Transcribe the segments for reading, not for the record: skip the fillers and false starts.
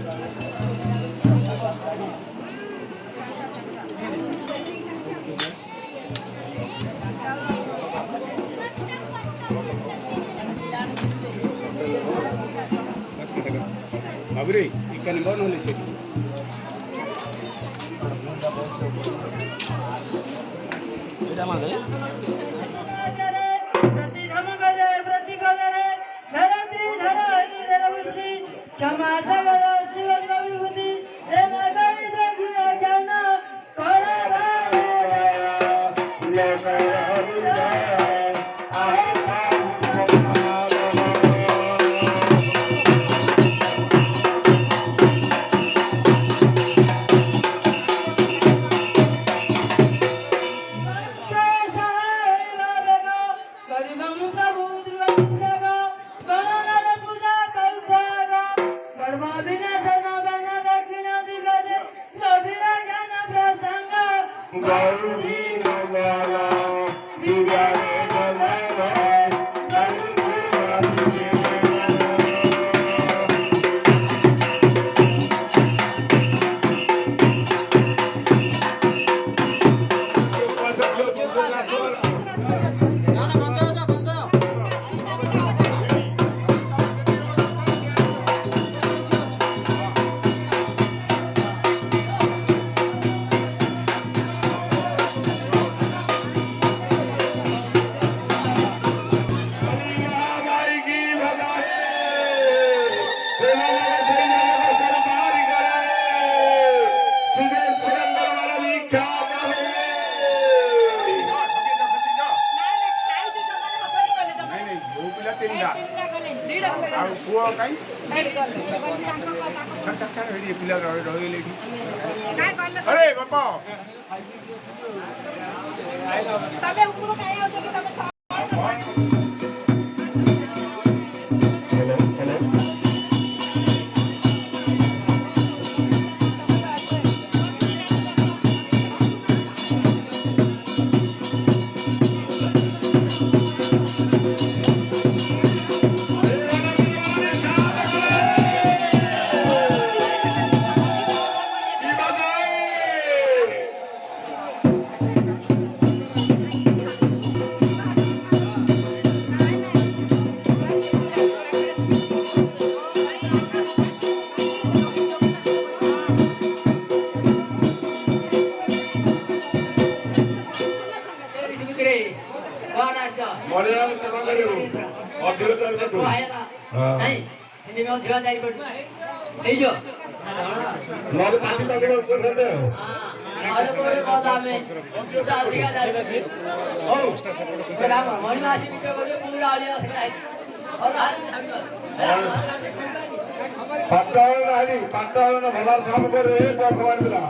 Abri, ikan bawang oleh sih. Tidak mana ya? अरे बापा मलयालम सेवा करियो और दिल कर बैठो नहीं हिंदी में दिल जारी बैठो हे जो मोर पानी पकड़ो ऊपर रहते हो हां मोर पौधा में दादी का जारी बैठो ओ बराबर मन में आसी के बोले पूरा आलिया से और पट्टावल भलार साहब को रे भगवान मिला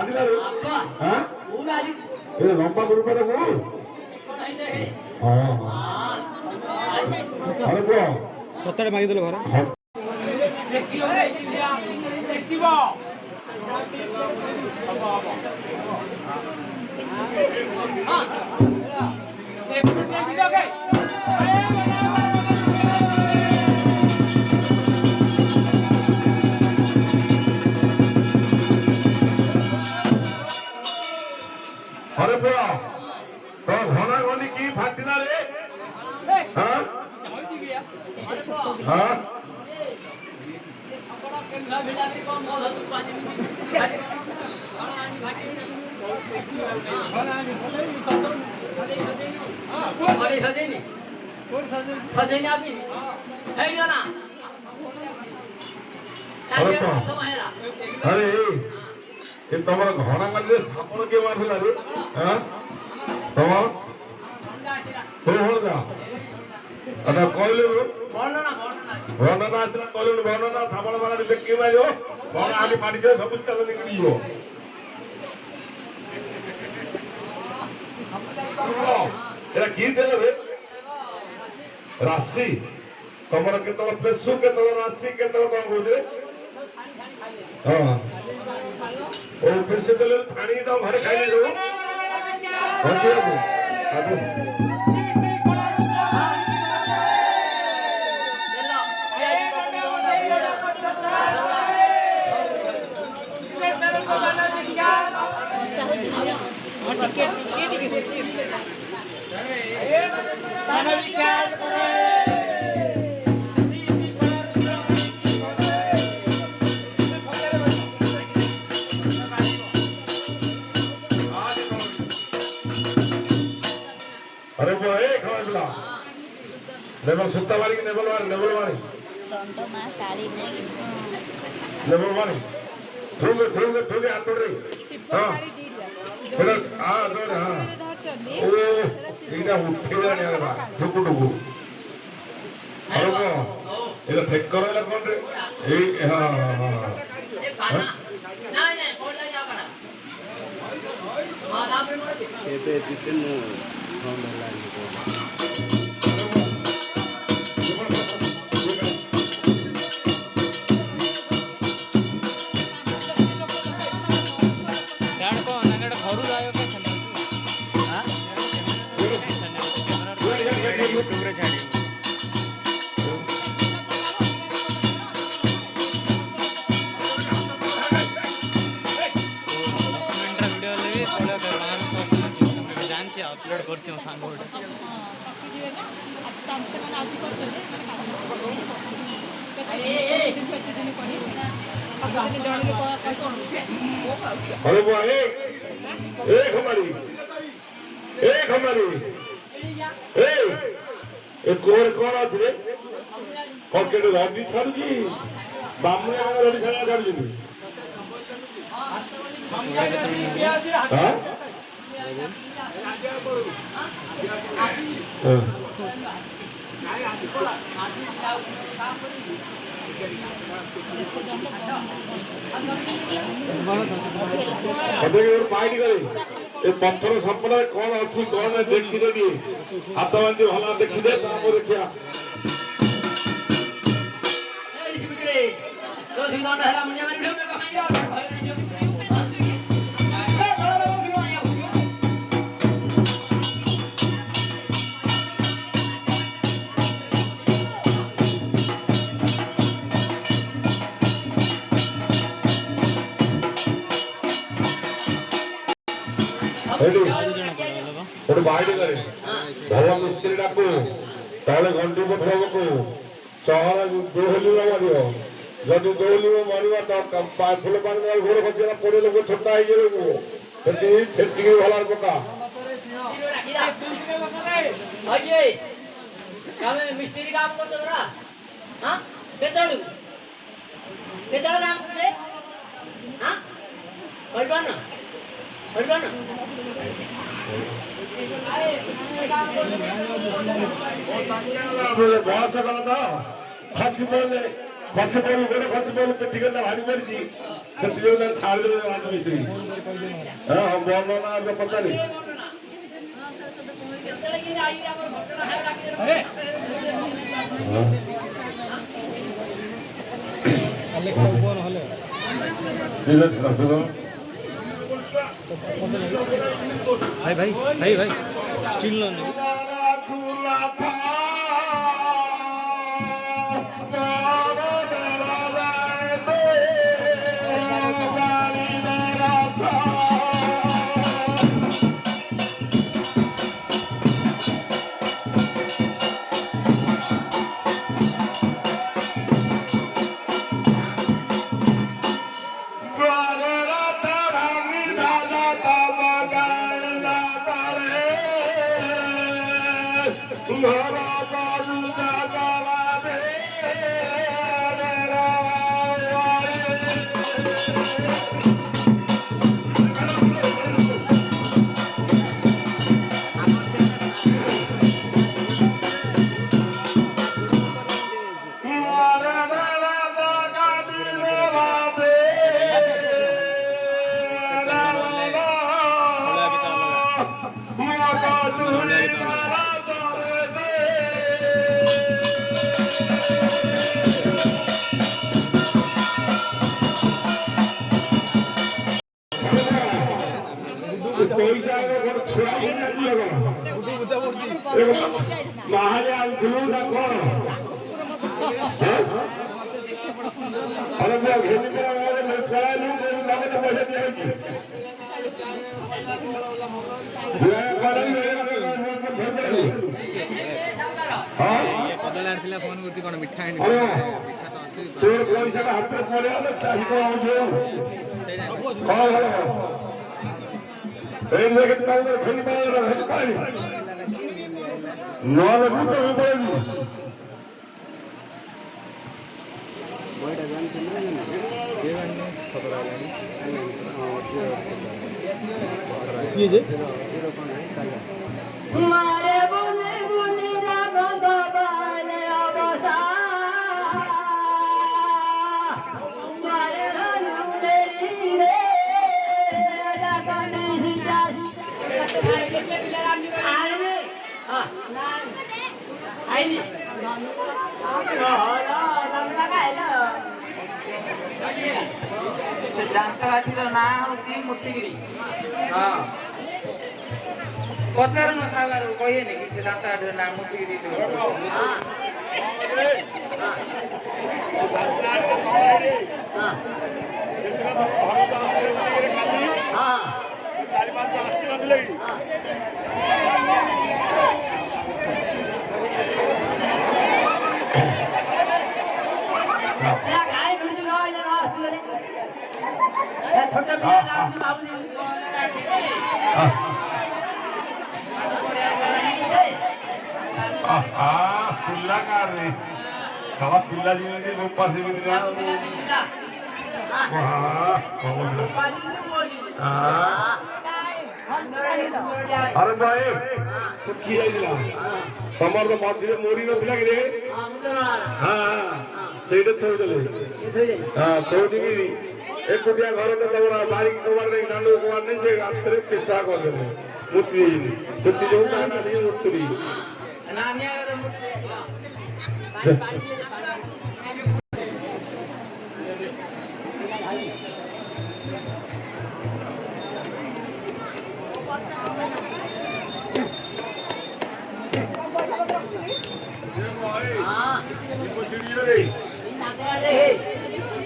ବାନ୍ଧିଲାରୁ ଏ ଲମ୍ବା ଗୁରୁପଟାକୁ ଘରେ ପୁଅ ସତରେ ମାଗିଦେଲେ ଘର अरे पुआ तो घना घनी की फाटिला रे हां हां अरे ये तुम्हारा घना गले सापड़ के मारला रे हां तुम तो होगा अदा कहले वर्णना आतला कहले वर्णना सापड़ वाला देख के मारियो बण आली मारी जे सब तक निकलियो एरा की देले रे राशि तमरा के तो पेसु के तो राशि के तो कोन बोले हां ओ फिर से तो थानी तो घर खाई ले अच्छा बाबू अरे वो एक हमारे बिला लेवल सुत्ता वाली की लेवल वाली टोंटो मां काली नहीं लेवल वाली ठुगे हाथ तोड़ रही हां फिर आ दौड़ हां ओ इना उठे जाने आला ठुकु अरे वो इला ठेक करेला कोन रे ए हां नहीं बोल जा पड़ा हां आप मोड़ खेते तितन फोन लाइन को अपलोड करछे सांग गोटे अरे वो एक हमारी ए कोर कोन अछि रे कोके रडी छाडू जी बामने में रडी छाडू जी हां पाइट करे पत्थर संपदा कौन अच्छी कौन देखी देगी हाथ बांधी भला देखी दे देखिया गोटे बाइट करे भल मिस्त्री डाकू ताले घंटी पठवाबू सहर दोहली मार जदि दोहली मार तो फुल पानी घोर खचेगा पड़े लोग छोटा है भल पका मिस्त्री काम कर दो हां बेतलू काम करे हां ना बस गला तो खसी पड़े गोटे खसी पड़ पिटी गला भारी पड़ी सत्य ना छाड़ दे राजमिस्त्री हां हम वर्णना जो पता नहीं हले खाऊ कोण हले भाई भाई भाई भाई स्टील लो पैसा छुआ महाले आनथिलु ना कौन अरे मैं घेनी करा मैं खेलाइलु नगद पैसा दिया छी दुआरे कॉलम मेरे घर धर दे हां ये पदल आथिला फोन करती कोन मिठा है अरे चोर पैसा हाथ में पड़े ना चाही को जो हां हेलो एक जगह पाउडर खनी पाउडर है पानी नॉल गुतो भी पड़ेगी बड़ा जानते नहीं ना ये वाले खबर आ गई ये जे मारे बोले बोले ना भगवान अवसा मारे हनुले रे डाकने सिजा आईने हां आईने सिद्धांत गाठीर ना होची मूर्तिगिरी हां पत्थर न सागर कहे नहीं कि सिद्धांत गाठीर ना मूर्तिगिरी हां छोटा पिल्ला कार रे साला पिल्ला जी ने लोग पास भी दिया अरे भाई सुखी आइला तमर तो मझे मोरी नथिला कि रे हां सेडे थोइ देले हां थोइ दिगी एकुटिया घर में तमरा बारी कुमार नहीं नांडो कुमार नहीं से आत्रे किस्सा कर देले मुत्ती सुत्ती जो ना नहीं मुत्ती नानिया कर मूर्ति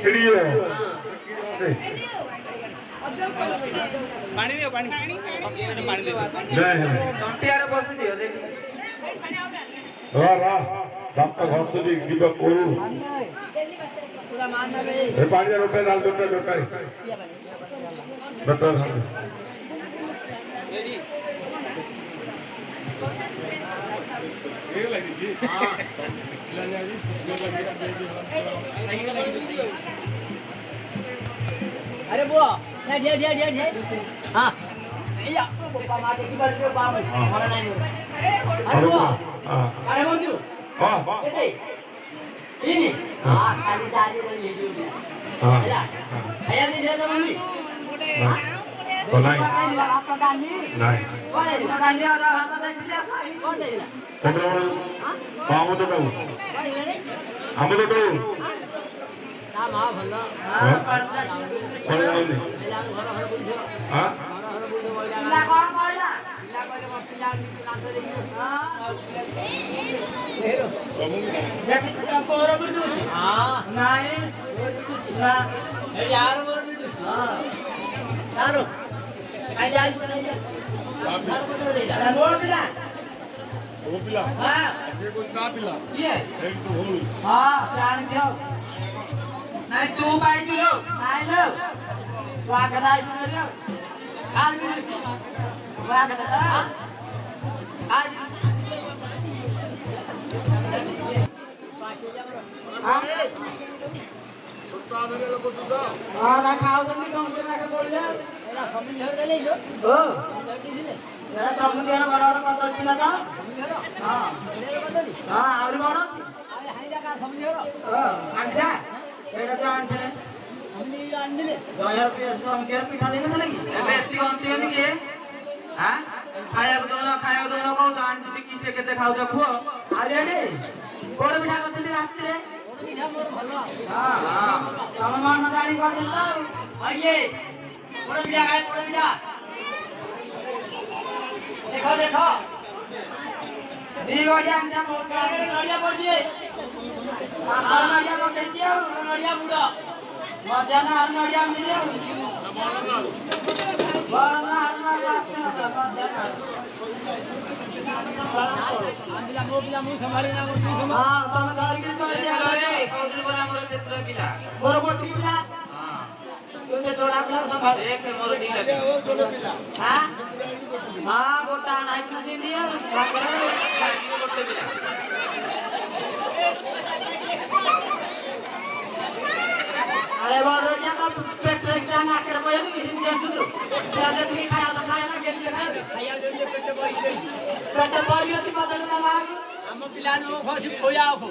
चिड़ियो पानी दियो पानी पानी दे नहीं टंटियारे बसी दियो देखि रा रा डॉक्टर हॉस्पिटल दिबा कोरु ए पानी का रोटे डाल दो डॉक्टर ये लगी जी हां अरे बुआ दे हां या तो पप्पा माटे की बात पाम मोरा नहीं अरे बुआ हां अरे मोंजू हां दे ini kali tadi lagi juga हाँ ya ayah ni dia teman ni हाँ तो नहीं apa kali नहीं boleh dia kali orang hata dah dia kai. boleh dia तेरे काम तो कहूँ boleh ni हम तो कहूँ nama bhalla Ah, padda. कौन है नहीं ayah घर घर बुझो हाँ घर घर बुझो boleh Pila kon koila. pila boleh mau pila ni naam tu dia Ah, hero dia kita poro budu. Nai. Na. यार वो भी Ah. यारो आई जा बनाई जा यार बता दे जा Ada dua pila. वो पिला Ah, ऐसे कोई का पिला iya. एक तो whole Ah, sian kau. Nai tu pai dulu. Nai lu. Wah kedai dulu dia. काल भी Wah kedai. आज Ah. छोटा मेरे लोगों को तो Ah, dah kau tadi dong kena ke boleh. एला समझ हर ले लो Oh. जल्दी ले Ya kamu dia bada bada patol kila ka? Ah. ले बदली Ah, auri bada achi. आए हाइडा का समझ हरो Oh, anta. Eta tu antele. हमनी अंडले 2000 rupiah samutiar pitha dena tha lagi. Ebe eti onti ani ke? Ha? Khaya dono ko dan tikki ste kete khau ja khuo. Are ade. Kod pitha katili ratre. ओनी हम भलो Ha, ha. Saman na dani ko denta. आइए बड़ा बिया गाय बड़ा बिया देखो देखो Di wadi anta mo ka. नड़िया पड़ दिए Apa na dia ko ke dia? नड़िया बुड़ा Majana har na dia mi dia. Bala na har na ratre na majana. आंदिला मु संभाली ना मु संभाल Ha, tama dar ke chole dia. कौन बोला मोर चित्र पिला Boro boti pila. हां Tu se thoda pila sambhal. एक है मोर दी लगे Ha? Ha, bota naik na sin dia. कोटे पिला अरे बोल रहे क्या पेट्रोल का ना कर पाए नहीं किसी ने सुनो क्या देखी खाया तो खाया ना गेट लगा खाया जोले पेट बई गई पेट्रोल पाई होती बदल ना मांग हम पिला नो खसी खोया हो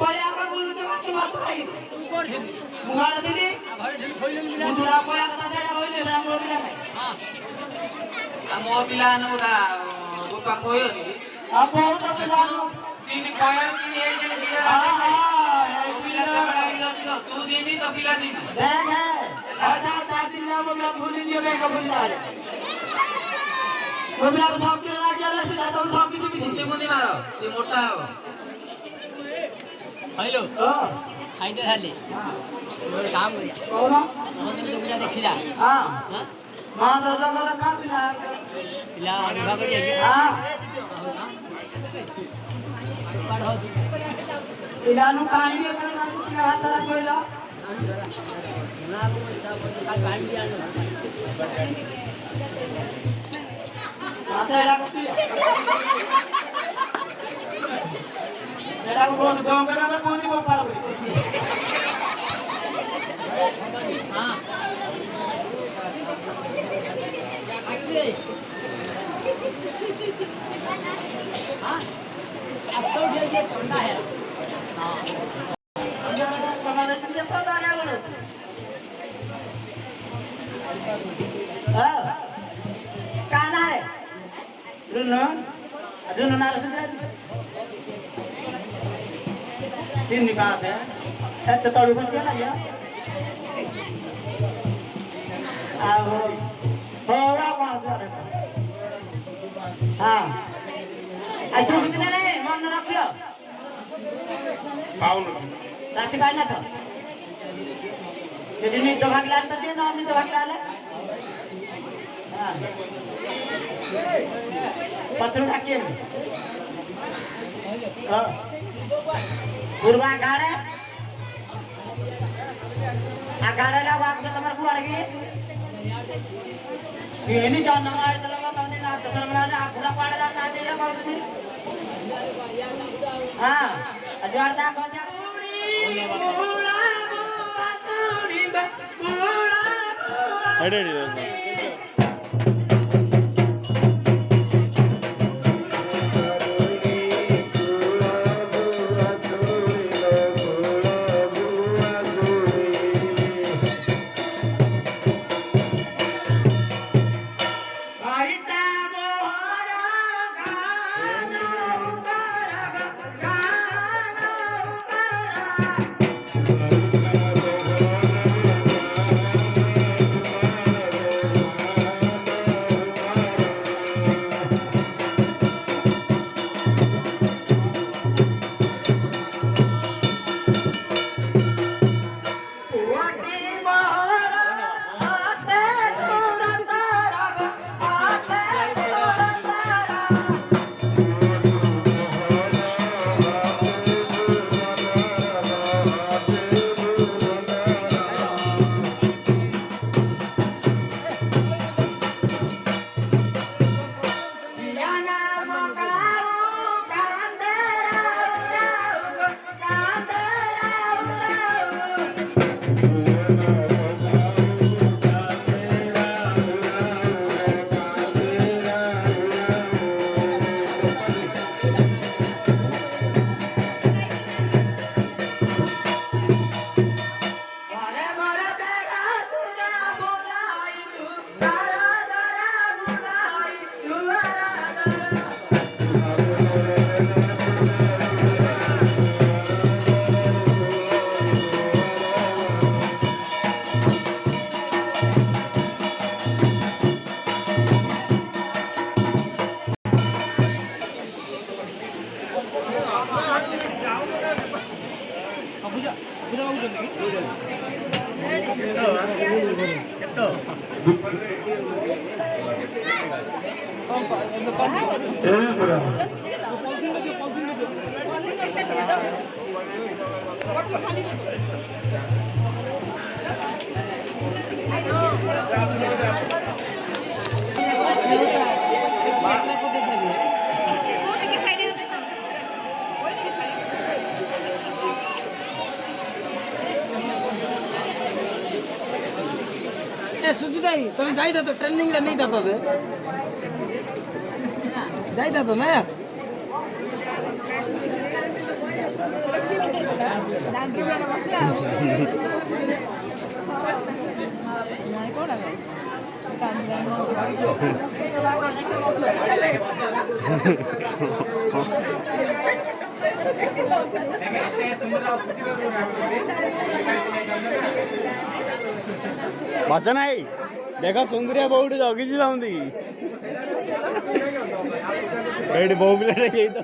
कोया का बोल तो बात आई तू कोन छी मुंगाला दीदी भरे दिन खोइले मिला मुंडा कोया का सेड़ा होइले रा मोर बिना हां मोर पिला नो दा गोपा कोयो नी आप बहुत पिलानो सीनी कोयर की ये जने दिला हां पिला से बड़ा किलो किलो तू दीनी तो पिला दीनी देख है आजा 4 दिन ला वो भूल लियो मैं कबूल ना रे वो बिना को सब के ना चले सीधा तो सब की भी कुंडी कुंडी मारो ये मोटा हो हेलो हां खाइदे खाली और काम करिया कौन हम दिन दुनिया देखि जा हां हां मां दर्द का का पिला पिला निभा करिया हां पढ़ो पिलानो पानी भी अपना पिला हाथ रख कोइला ना को का पानी दिया लो आसेड़ा को पिया एड़ा को बोल गांव का ना पूरी वो पार हां आइए हां अब तो ये ठंडा है हां पमा दे तुझे तो डालिया बोले हां काना है रुनो अजुन ना रसदरा तीन निकालते हैं तो तोड़ी बस ना या आओ हो रहा कौन दे हां ऐसे कुछ नहीं मन रखियो पाउन राती पाहिजे ना तो यदि नीट भागला तर ते नॉन नीट भागला आला हां पत्रू टाकेल हां पूर्वा गाडे आ गाड्याला वागलं तर मला कुवाड गे येनी जान आहे तर लगा तवने ना तसं म्हणाले आ पुढा पाडला ना दिला पावते हां अजवाडता कोसा सुजी दाई तुम जाई तो ट्रेनिंग रे नहीं जातो बे जाई तो ना ବଚ ନାହିଁ ଦେଖ ସୁନ୍ଦରିଆ ବୋଉଠି ଜଗିଛି ତମତି ଏଇଠି ବୋଉ ପିଲାଟା ଏଇ ତ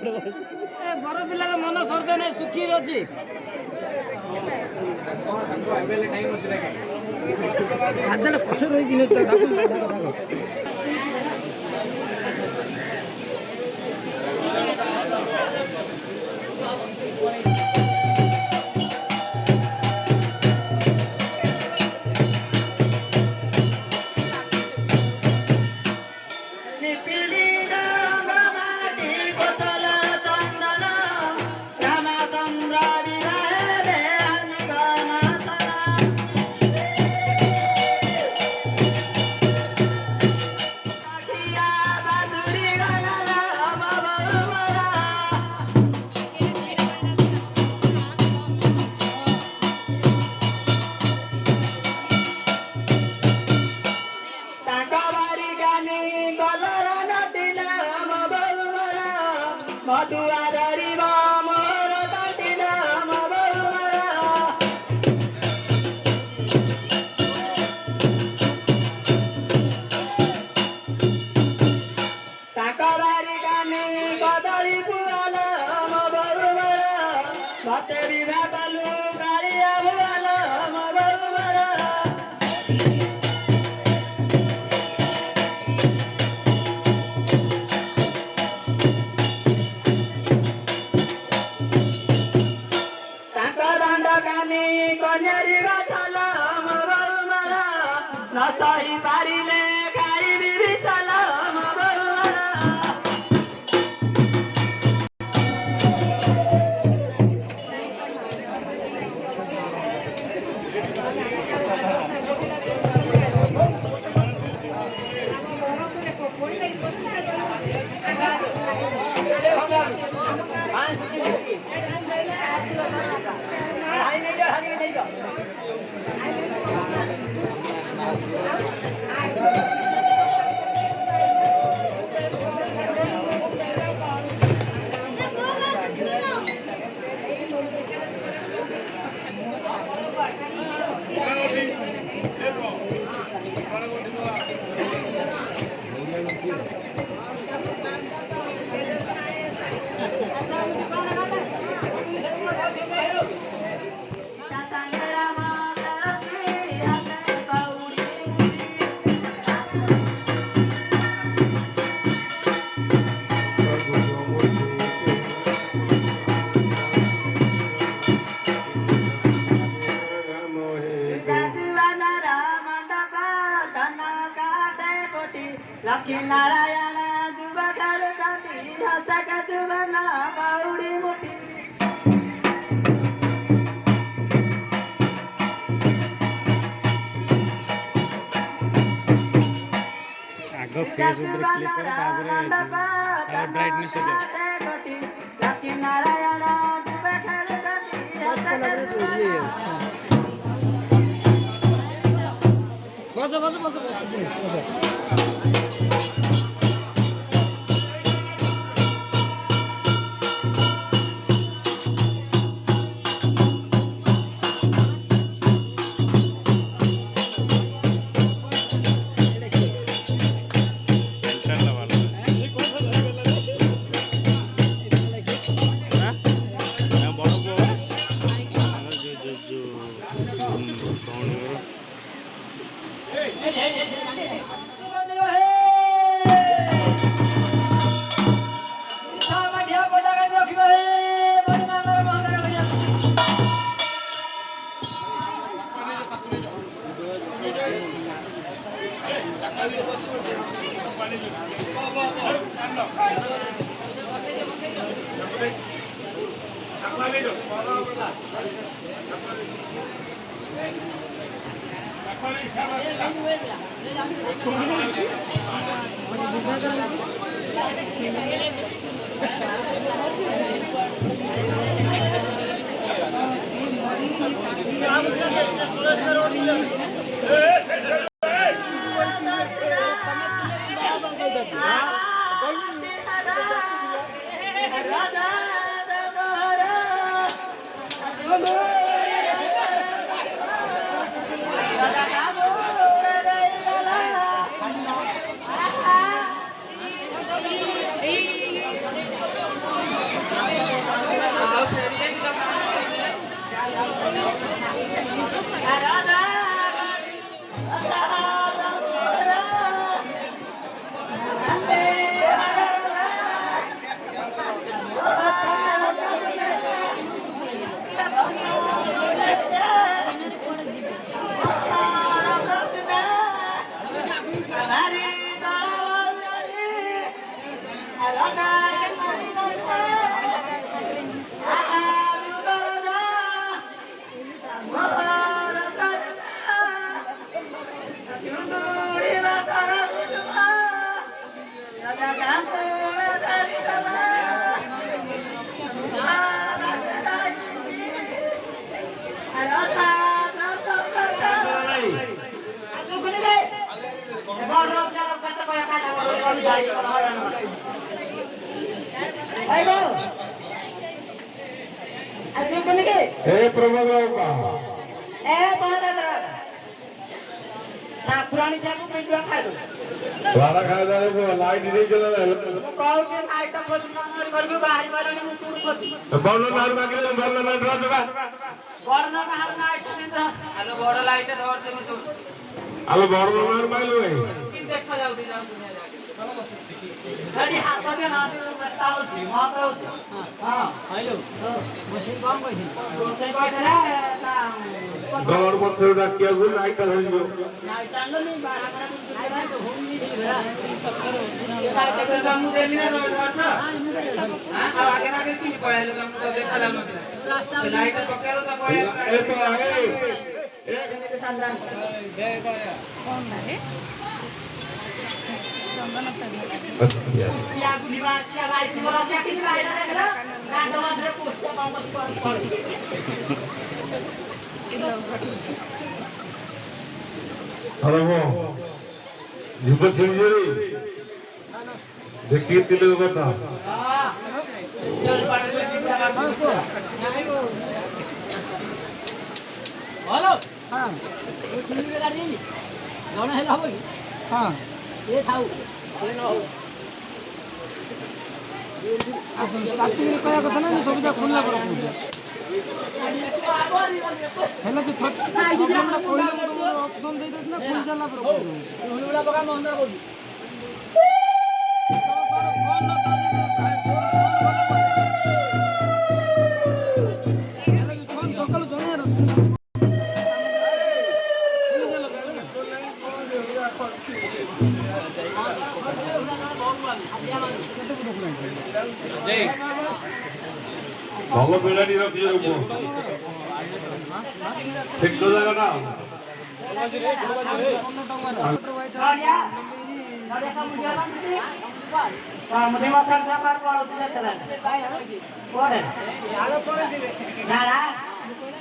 ବଡ ପିଲାର ମନ ସର୍ଦ୍ଦ ନାହିଁ ସୁଖୀ ଅଛି ଆଜଲେ ପଛରେ ରହିକି नारायण जुबा कर जाती हंसा का जुबाना बाउड़ी मुठी आग फेस ऊपर क्लिक करो तापर ब्राइटनेस दे लक्ष्मी नारायण जुबा कर जाती हंसा का जुबाना बस बस बस टेंशन ला वाला हां बड़ बो जो कौन हे प्रभागराव का पुरानी चाकू पिंजरा खाए दो वाला खाए जा रे लाइट नहीं चला रे कहू के लाइट खोज नंबर करके बाहर बाहर मुटुड़ खोज बौन नार मागिले बौन नार राजगा बड़ना हार लाइट से আলো বড় লাইটে ধরছে মতো আলো বড় নার মাইলো ভাই কি দেখা যাও দি যাও দুনিয়া गाड़ी हाथ दे ना दे बताओ जी माता हां हेलो मशीन काम कोई कोई बैठा है ना गलर मत से किया गो लाइट धर लियो लाइट आनो नहीं बाहर करा तो होम नहीं भेड़ा सत्तर লাইটে করে কাম দেলি না রবে ধরছ হ্যাঁ আগে আগে কি পড়াইলো কাম তো দেখালাম না লাইটে পকারো তা পড়াইলো ए तो ए एक के साथ कौन है चंदन क्या बुढ़ीवा क्या भाई सिमरा क्या की भाई ना देखला ना तो मात्र पोस्ट काम कर हेलो वो झुक छिड़ी रे देखिए तिले কথা हां चल पाटे में जिंदा हेलो हां ये तीन के गाड़ी नहीं जण है हबो हां ये थाऊ ये न हो आपण स्टार्टिंग रे कया କଥା ना सब जा खोलना पर हेला तो छट प्रॉब्लम ना कोई ऑप्शन दे दे ना खोल चलना पर हुलुड़ा पका मंदर बोल सकाल जने ভঙ্গ বিড়ানি রকি রূপ ঠিক তো জায়গাটা নড়িয়া নড়িয়া কাম দিয়া মধ্যে মাথার চাপার পড়ো দিতে দেন পড়েন না না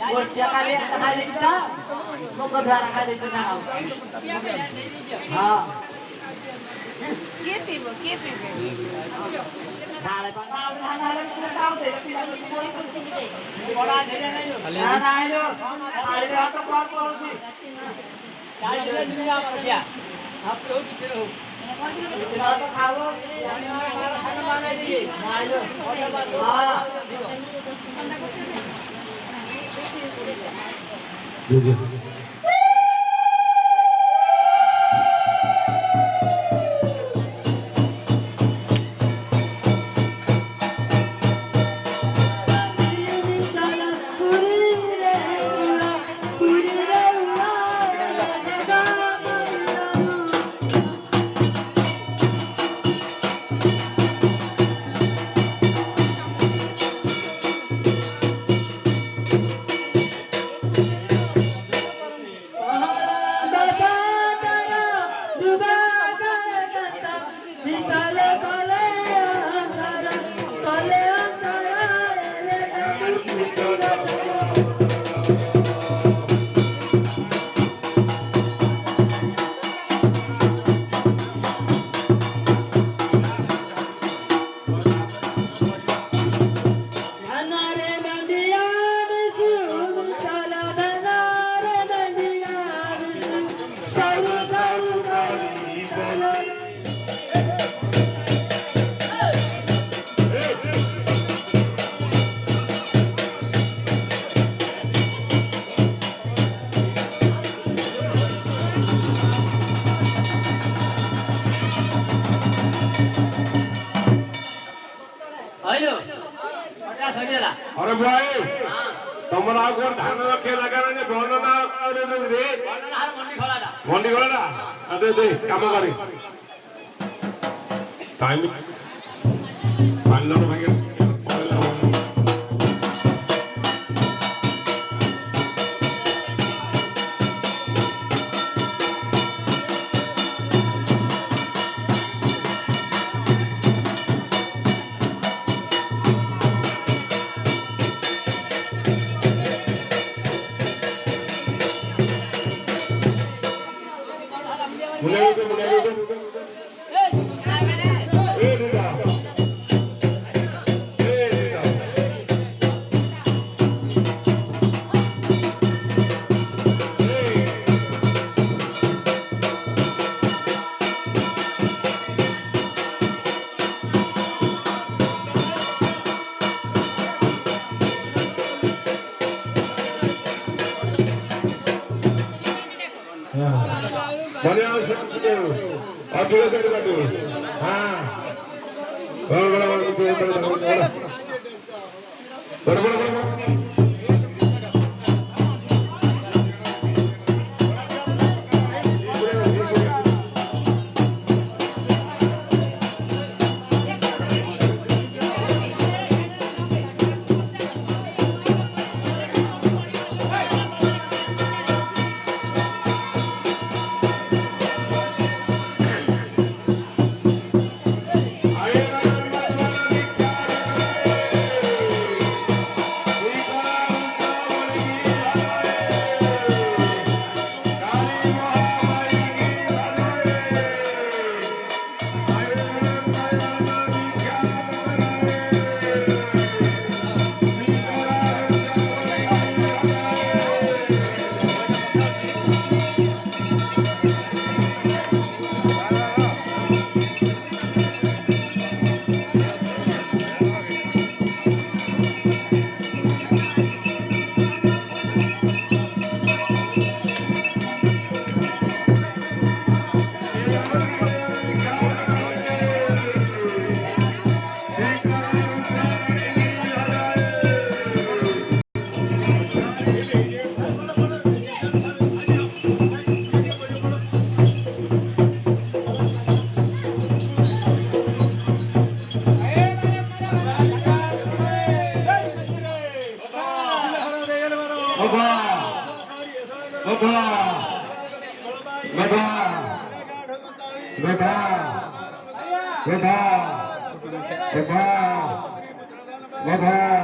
গোষ্ঠী কালে একটা খাই দিচ্ছ না মুখ দ্বারা খাই দিচ্ছ না হ্যাঁ কে পিবো নালে পাও নালে পাও দে বড়া ধরে না না আইলো আরে হাত পড় পড়ছি চাই ধরে দুনিয়া মারছিয়া আপনি ও পিছনে হোক इतना तो खाओ हमारा खाना बना दिए मारो हां जी अरे भाई तुम्हारा को धान के लगाना ने बर्णना करे दे रे বর্ণনা আর মন্ডি খোলাটা मंडी गला अरे दे काम करी टाइम पालन भाई मुने ए दीदा बढ़िया से और थोड़ा देर बाद हां बड़ा गधा गधा गधा गधा गधा गधा गधा